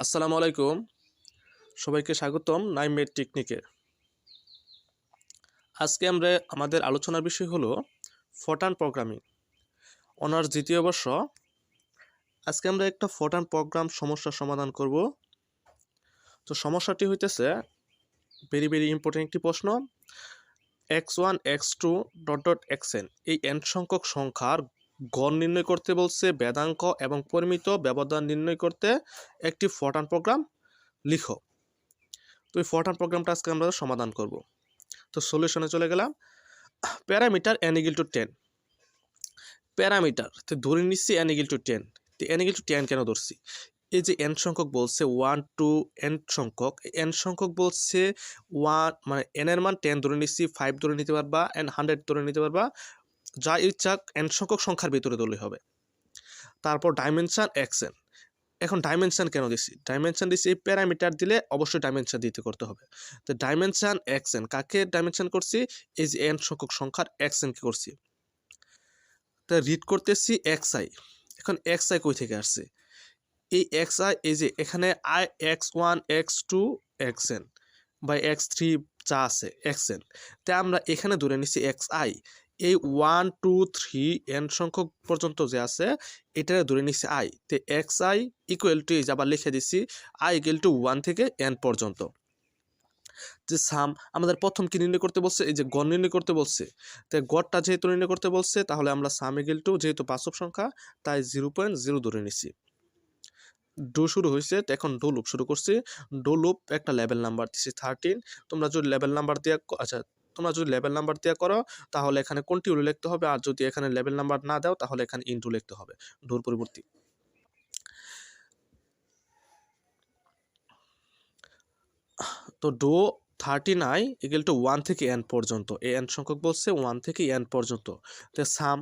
আসসালামু আলাইকুম। সবাইকে স্বাগতম নাইমের টেকনিকে। আজকে আমরা আমাদের আলোচনার বিষয় হলো ফরট্রান প্রোগ্রামিং অনার্স দ্বিতীয় বর্ষ। আজকে আমরা একটা ফরট্রান প্রোগ্রাম সমস্যার সমাধান করব। তো সমস্যাটি হইতেছে ভেরি ভেরি ইম্পর্টেন্ট একটি প্রশ্ন। x1 x2 dot dot xn এই n সংখ্যক সংখ্যার গড় নির্ণয় করতে বলছে, বেদাঙ্ক এবং পরিমিত ব্যবধান নির্ণয় করতে একটি ফরট্রান প্রোগ্রাম লিখো। তো এই ফরট্রান প্রোগ্রামটা আজকে আমরা সমাধান করব। তো সলিউশনে চলে গেলাম। Parameter n equal to 10, parameter তো ধরে নিচ্ছি n equal to 10। তো n equal to 10 কেন ধরছি? এই যে n সংখ্যক বলছে 1 2 n সংখ্যক, n সংখ্যক বলছে 1 মানে n এর মান 10 ধরে নিচ্ছি, 5 ধরে নিতে পারবা, n 100 ধরে নিতে পারবা, যা ইচ্ছা n সংখ্যক সংখ্যার ভিতরে ধরলেই হবে। তারপর ডাইমেনশন xn। এখন ডাইমেনশন কেন দিছি? ডাইমেনশন দিছি এই প্যারামিটার দিলে অবশ্যই ডাইমেনশন দিতে করতে হবে। তো ডাইমেনশন xn কাকে ডাইমেনশন করছি? এই যে n সংখ্যক সংখ্যার xn কে করছি। তা রিড করতেছি xi। এখন xi কই থেকে আসছে? এই xi এই যে এখানে i x1 x2 xn বা x3 যা আছে xn, তাই আমরা এখানে ধরে নিচ্ছি xi। এই 1 2 3 n সংখ্যক পর্যন্ত যে আছে এটা ধরে নিচ্ছি i। তো xi ইকুয়াল টু এই যে আবার লিখে দিচ্ছি i ইকুয়াল টু 1 থেকে n পর্যন্ত। যে সাম আমাদের প্রথম কি নির্ণয় করতে বলছে? এই যে গড় নির্ণয় করতে বলছে। তাই গড়টা যেহেতু নির্ণয় করতে বলছে তাহলে আমরা সাম ইকুয়াল টু যেহেতু বাস্তব সংখ্যা তাই 0.0 ধরে নিচ্ছি। ডো শুরু হয়েছে, এখন ডো লুপ শুরু করছি। ডো লুপ একটা লেভেল নাম্বার দিচ্ছি 13। তোমরা যদি লেভেল নাম্বার দিয়ে তোমরা যদি লেভেল নাম্বার দিয়ে করো তাহলে এখানে কন্টিনিউ লিখতে হবে, আর যদি এখানে লেভেল নাম্বার না দাও তাহলে এখানে ইনটু লিখতে হবে ডোর পরিবর্তে। তো ডো 39 ইকুয়াল টু 1 থেকে n পর্যন্ত, এই n সংখ্যক বলছে 1 থেকে n পর্যন্ত। তো সাম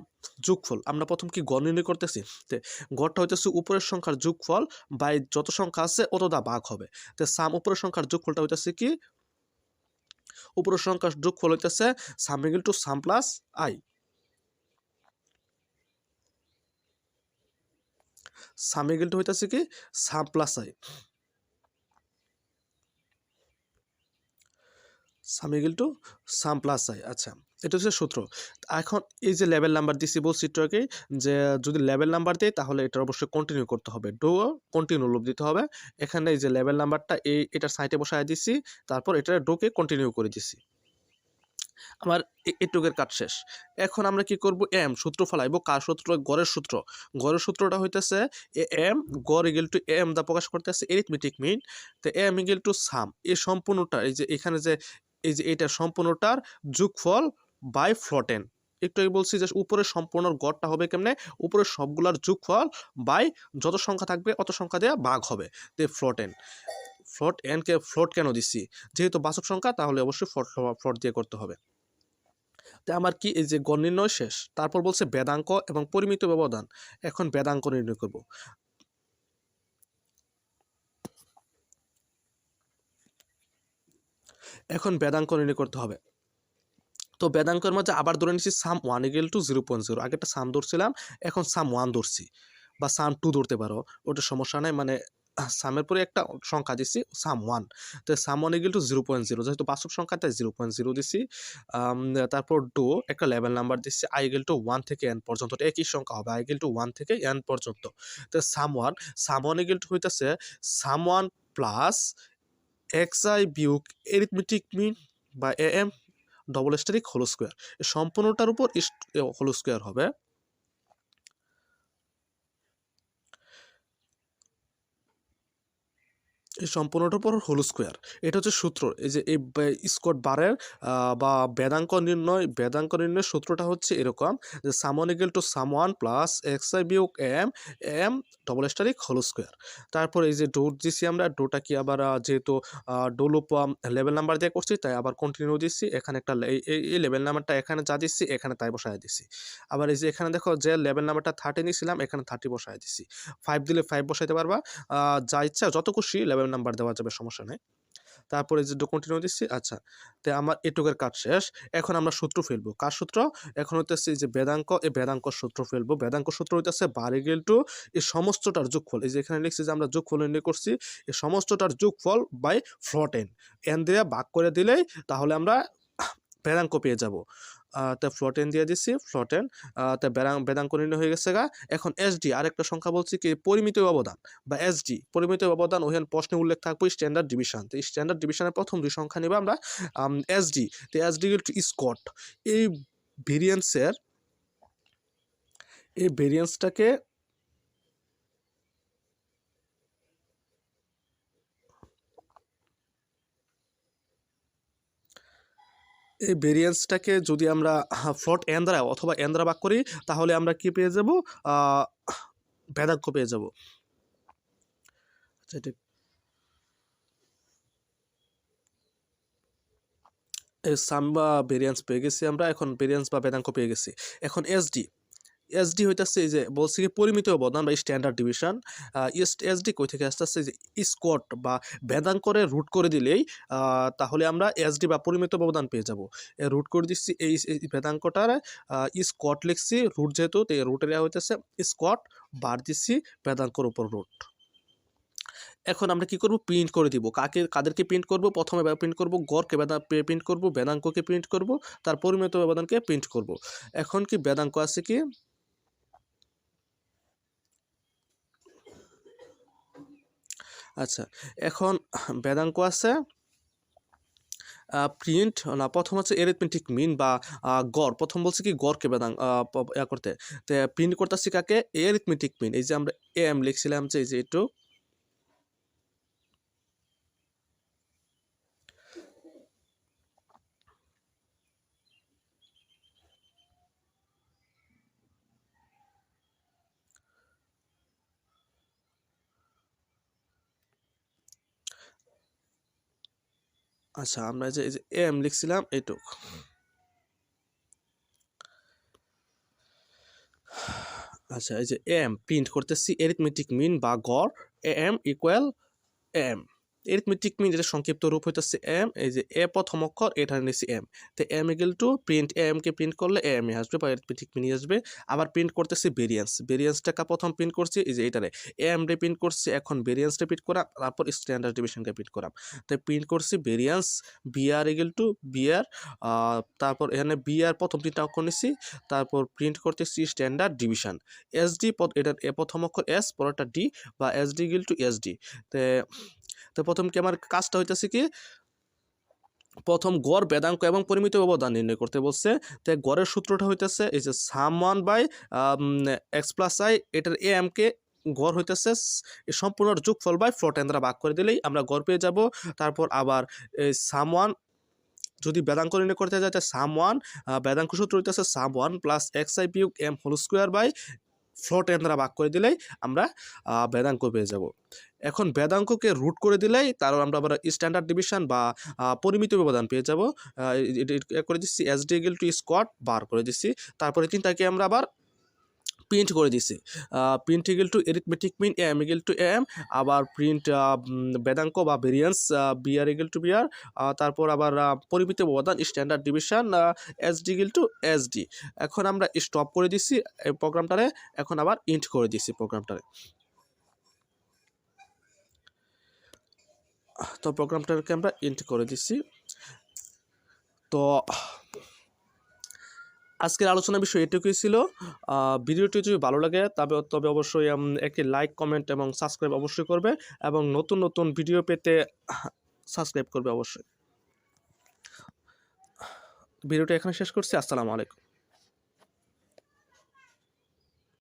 যোগফল আমরা প্রথম কি গড় নির্ণয় করতেছি। তো গড়টা হইতেছে উপরের সংখ্যার যোগফল বাই যত সংখ্যা আছে অতটা ভাগ হবে। তো সাম উপরের সংখ্যার যোগফলটা হইতেছে কি? উপরের সংখ্যার যোগফল হইতেছে সাম equal to some plus I. Some equal to হইতেছে কি? সাম plus I. Some equal to some plus I. আচ্ছা, এটা হচ্ছে সূত্র। এখন এই যে লেভেল নাম্বার দিছি বলছি একটু আগে, যে যদি লেভেল নাম্বার দেয় তাহলে এটা অবশ্যই কন্টিনিউ করতে হবে, ডো কন্টিনিউ লুপ দিতে হবে। এখানে এই যে লেভেল নাম্বারটা এটার সাইডে বসায় দিছি, তারপর এটা ডোকে কন্টিনিউ করে দিছি। আমার এটুকের কাজ শেষ। এখন আমরা কি করব? এম সূত্র ফলাইব। কার সূত্র? গড়ের সূত্র। গড়ের সূত্রটা হইতেছে এম গড় ইকুয়াল টু এম দা প্রকাশ করতেছে এরিথমেটিক মিন। তো এম ইকুয়াল টু সাম, এই সম্পূর্ণটা এই যে এখানে যে এই যে এটা সম্পূর্ণটার যোগফল বাই ফ্লোটেন। একটু আগে বলছি যে উপরের সম্পূর্ণ গড়টা হবে কেমনে? উপরের সবগুলার যোগফল বাই যত সংখ্যা থাকবে অত সংখ্যা দিয়ে ভাগ হবে। তো ফ্লোটেন, ফ্লোট এন কে ফ্লোট কেন দিচ্ছি? যেহেতু বাস্তব সংখ্যা তাহলে অবশ্যই ফ্লোট দিয়ে করতে হবে। তো আমার কি এই যে গড় নির্ণয় শেষ। তারপর বলছে বেদাঙ্ক এবং পরিমিত ব্যবধান। এখন বেদাঙ্ক নির্ণয় করব। এখন বেদাঙ্ক নির্ণয় করতে হবে। তো বেদাঙ্কের মাঝে আবার ধরে নিচ্ছি সাম 1 ইকুয়াল টু 0.0। আগেরটা সাম ধরছিলাম, এখন সাম 1 ধরছি, বা সাম 2 ধরতে পারো, ওটা সমস্যা নাই। মানে সামের পরে একটা সংখ্যা দিছি সাম 1। তো সাম 1 ইকুয়াল টু 0.0, যেহেতু বাস্তব সংখ্যা তাই 0.0 দিছি। তারপর ডো একটা লেভেল নাম্বার দিচ্ছি আই ইকুয়াল টু 1 থেকে n পর্যন্ত, একই সংখ্যা হবে আই ইকুয়াল টু 1 থেকে n পর্যন্ত। তো সাম 1 ইকুয়াল টু হইতেছে সাম 1 প্লাস xi বিয়োগ এরিথমেটিক মিন বা am double asterisk whole square. সম্পূর্ণটার উপর হোল স্কোয়ার হবে। এই সম্পূর্ণটার উপর হোল স্কোয়ার, এটা হচ্ছে সূত্র। এই যে এই স্কোয়ার বারের বা বেদাঙ্ক নির্ণয়ের সূত্রটা হচ্ছে এরকম যে sum 1 equal to sum 1 plus xi বিয়োগ m double asterisk whole square. তারপর এই যে ডো দিচ্ছি আমরা, ডোটা কি আবার যেহেতু ডো লুপ লেভেল নাম্বার দিয়ে করছি তাই আবার কন্টিনিউ দিচ্ছি। এখানে একটা এই লেভেল নাম্বারটা এখানে যা দিচ্ছি এখানে তাই বসায় দিচ্ছি। আবার এই যে এখানে দেখো যে লেভেল নাম্বারটা 30 নিয়েছিলাম এখানে 30 বসায় দিচ্ছি। 5 দিলে 5 বসাইতে পারবা, যা ইচ্ছা যত খুশি লেভেল নাম্বার দেওয়া যাবে, সমস্যা নেই। তারপরে যে কন্টিনিউ দিচ্ছি। আচ্ছা, তো আমার এটুকের কাজ শেষ। এখন আমরা সূত্র ফেলবো। কার সূত্র? এখন হইতেছে যে বেদাঙ্ক, এই বেদাঙ্ক সূত্র ফেলবো। বেদাঙ্ক সূত্র হইতেছে বার ইকুয়াল টু এই সমস্তটার যোগফল। এই যে এখানে লিখছি যে আমরা যোগফল নির্ণয় করছি, এই সমস্তটার যোগফল বাই ফ্লোট এন দিয়ে ভাগ করে দিলেই তাহলে আমরা বেদাঙ্ক পেয়ে যাব। তো ফ্লোটেন দিয়ে দিচ্ছি, ফ্লোটেন। তো বেদাঙ্ক নির্ণয় হয়ে গেছে গা। এখন এসডি আরেকটা সংখ্যা বলছি কি পরিমিত ব্যবধান বা এসডি, পরিমিত ব্যবধান। ওখানে প্রশ্নে উল্লেখ থাকবে স্ট্যান্ডার্ড ডিভিশন। তো স্ট্যান্ডার্ড ডিভিশনের প্রথম দুই সংখ্যা নেব আমরা এসডি। তো এসডি টু স্কট, এই ভেরিয়েন্সের এই ভেরিয়েন্সটাকে এই ভেরিয়েন্সটাকে যদি আমরা ফ্লোট এন দ্বারা অথবা এন দ্বারা ভাগ করি তাহলে আমরা কি পেয়ে যাব? ভেদাঙ্ক পেয়ে যাব। আচ্ছা, সাম বা ভেরিয়েন্স পেয়ে গেছি আমরা। এখন ভেরিয়েন্স বা বেদাঙ্ক পেয়ে গেছি। এখন এসডি, এসডি হইতেছে এই যে বলছি কি পরিমিত ব্যবধান বা স্ট্যান্ডার্ড ডিভিশন। এসডি কই থেকে আসতেছে যে স্কোয়ার বা বেদাঙ্করে রুট করে দিলেই তাহলে আমরা এসডি বা পরিমিত ব্যবধান পেয়ে যাব। রুট করে দিচ্ছি এই বেদাঙ্কটার স্কোয়ার লিখছি, রুট যেহেতু তো রুটের হইতেছে স্কোয়ার, বার দিচ্ছি বেদাঙ্কর উপর রুট। এখন আমরা কি করব? প্রিন্ট করে দিব। কাদেরকে প্রিন্ট করব? প্রথমে প্রিন্ট করব গড়কে, প্রিন্ট করব বেদাঙ্ককে, প্রিন্ট করব তার পরিমিত ব্যবধানকে প্রিন্ট করব। এখন কি বেদাঙ্ক আছে কি? আচ্ছা, এখন বেদাঙ্ক আছে প্রিন্ট না, প্রথম হচ্ছে এরিথমেটিক মিন বা গড়। প্রথম বলছে কি গড়কে বেদাঙ্ক করতে, তো প্রিন্ট করতেছি কাকে? এরিথমেটিক মিন। এই যে আমরা এম লিখছিলাম যে এই যে একটু, আচ্ছা আমরা যে এই যে এম লিখছিলাম এইটুক। আচ্ছা, এই যে এম প্রিন্ট করতেছি এরিথমেটিক মিন বা গড়, এম ইকুয়াল এম। এরিথমেটিক মিন যেটা সংক্ষিপ্ত রূপ হইতেছে এম। এই যে এ প্রথম অক্ষর, এটা নিচ্ছি এম। তো m equal to print m কে প্রিন্ট করলে এম এ আসবে বা এরিথমেটিক মিনই আসবে। আবার প্রিন্ট করতেছি ভেরিয়েন্স। ভেরিয়েন্সটাকে প্রথম প্রিন্ট করছি এই যে এটারে এম রে প্রিন্ট করছি। এখন ভেরিয়েন্সটা প্রিন্ট করা, তারপর স্ট্যান্ডার্ড ডিভিশনকে প্রিন্ট করা। তাই প্রিন্ট করছি variance vr equal to vr, তারপর এখানে বিআর প্রথম তিনটা অক্ষর নিচ্ছি, তারপর প্রিন্ট করতেছি স্ট্যান্ডার্ড ডিভিশন। এসডি এটার প্রথম অক্ষর এস, পরেরটা ডি বা এসডি ইকুয়াল টু এসডি। তো প্রথম কি আমার কাজটা হইতেছে কি প্রথম গড় বেদাঙ্ক এবং পরিমিত ব্যবধান নির্ণয় করতে বলছে। তো গড়ের সূত্রটা হইতেছে এই যে sum one by X plus I, এটার এ এম কে গড় হইতেছে সম্পূর্ণ যোগফল বাই ফ্লোট এন দ্বারা ভাগ করে দিলেই আমরা গড় পেয়ে যাব। তারপর আবার সাম ওয়ান যদি বেদাঙ্ক নির্ণয় করতে যায় সাম ওয়ান, বেদাঙ্ক সূত্র হইতেছে sum one plus x i বিয়োগ m whole square by float n দ্বারা ভাগ করে দিলেই আমরা বেদাঙ্ক পেয়ে যাব। এখন বেদাঙ্ককে রুট করে দিলেই তারপর আমরা আবার স্ট্যান্ডার্ড ডিভিশন বা পরিমিত ব্যবধান পেয়ে যাব। করে দিচ্ছি এসডি ইকুয়াল টু স্কোয়ার, বার করে দিচ্ছি। তারপরে তিনটাকে আমরা আবার প্রিন্ট করে দিছি। Print equal to arithmetic mean m equal to m, আবার প্রিন্ট বেদাঙ্ক বা variance vr equal to vr, তারপর আবার পরিমিত ব্যবধান standard division sd equal to sd. এখন আমরা স্টপ করে দিচ্ছি এই প্রোগ্রামটারে। এখন আবার ইন্ট করে দিচ্ছি প্রোগ্রামটারে। তো প্রোগ্রামটাকে আমরা ইন্ট করে দিচ্ছি। তো আজকের আলোচনার বিষয় এটুকুই ছিল। ভিডিওটি যদি ভালো লাগে তবে অবশ্যই একটি লাইক, কমেন্ট এবং সাবস্ক্রাইব অবশ্যই করবে, এবং নতুন নতুন ভিডিও পেতে সাবস্ক্রাইব করবে অবশ্যই। ভিডিওটি এখানে শেষ করছি। আসসালামু আলাইকুম।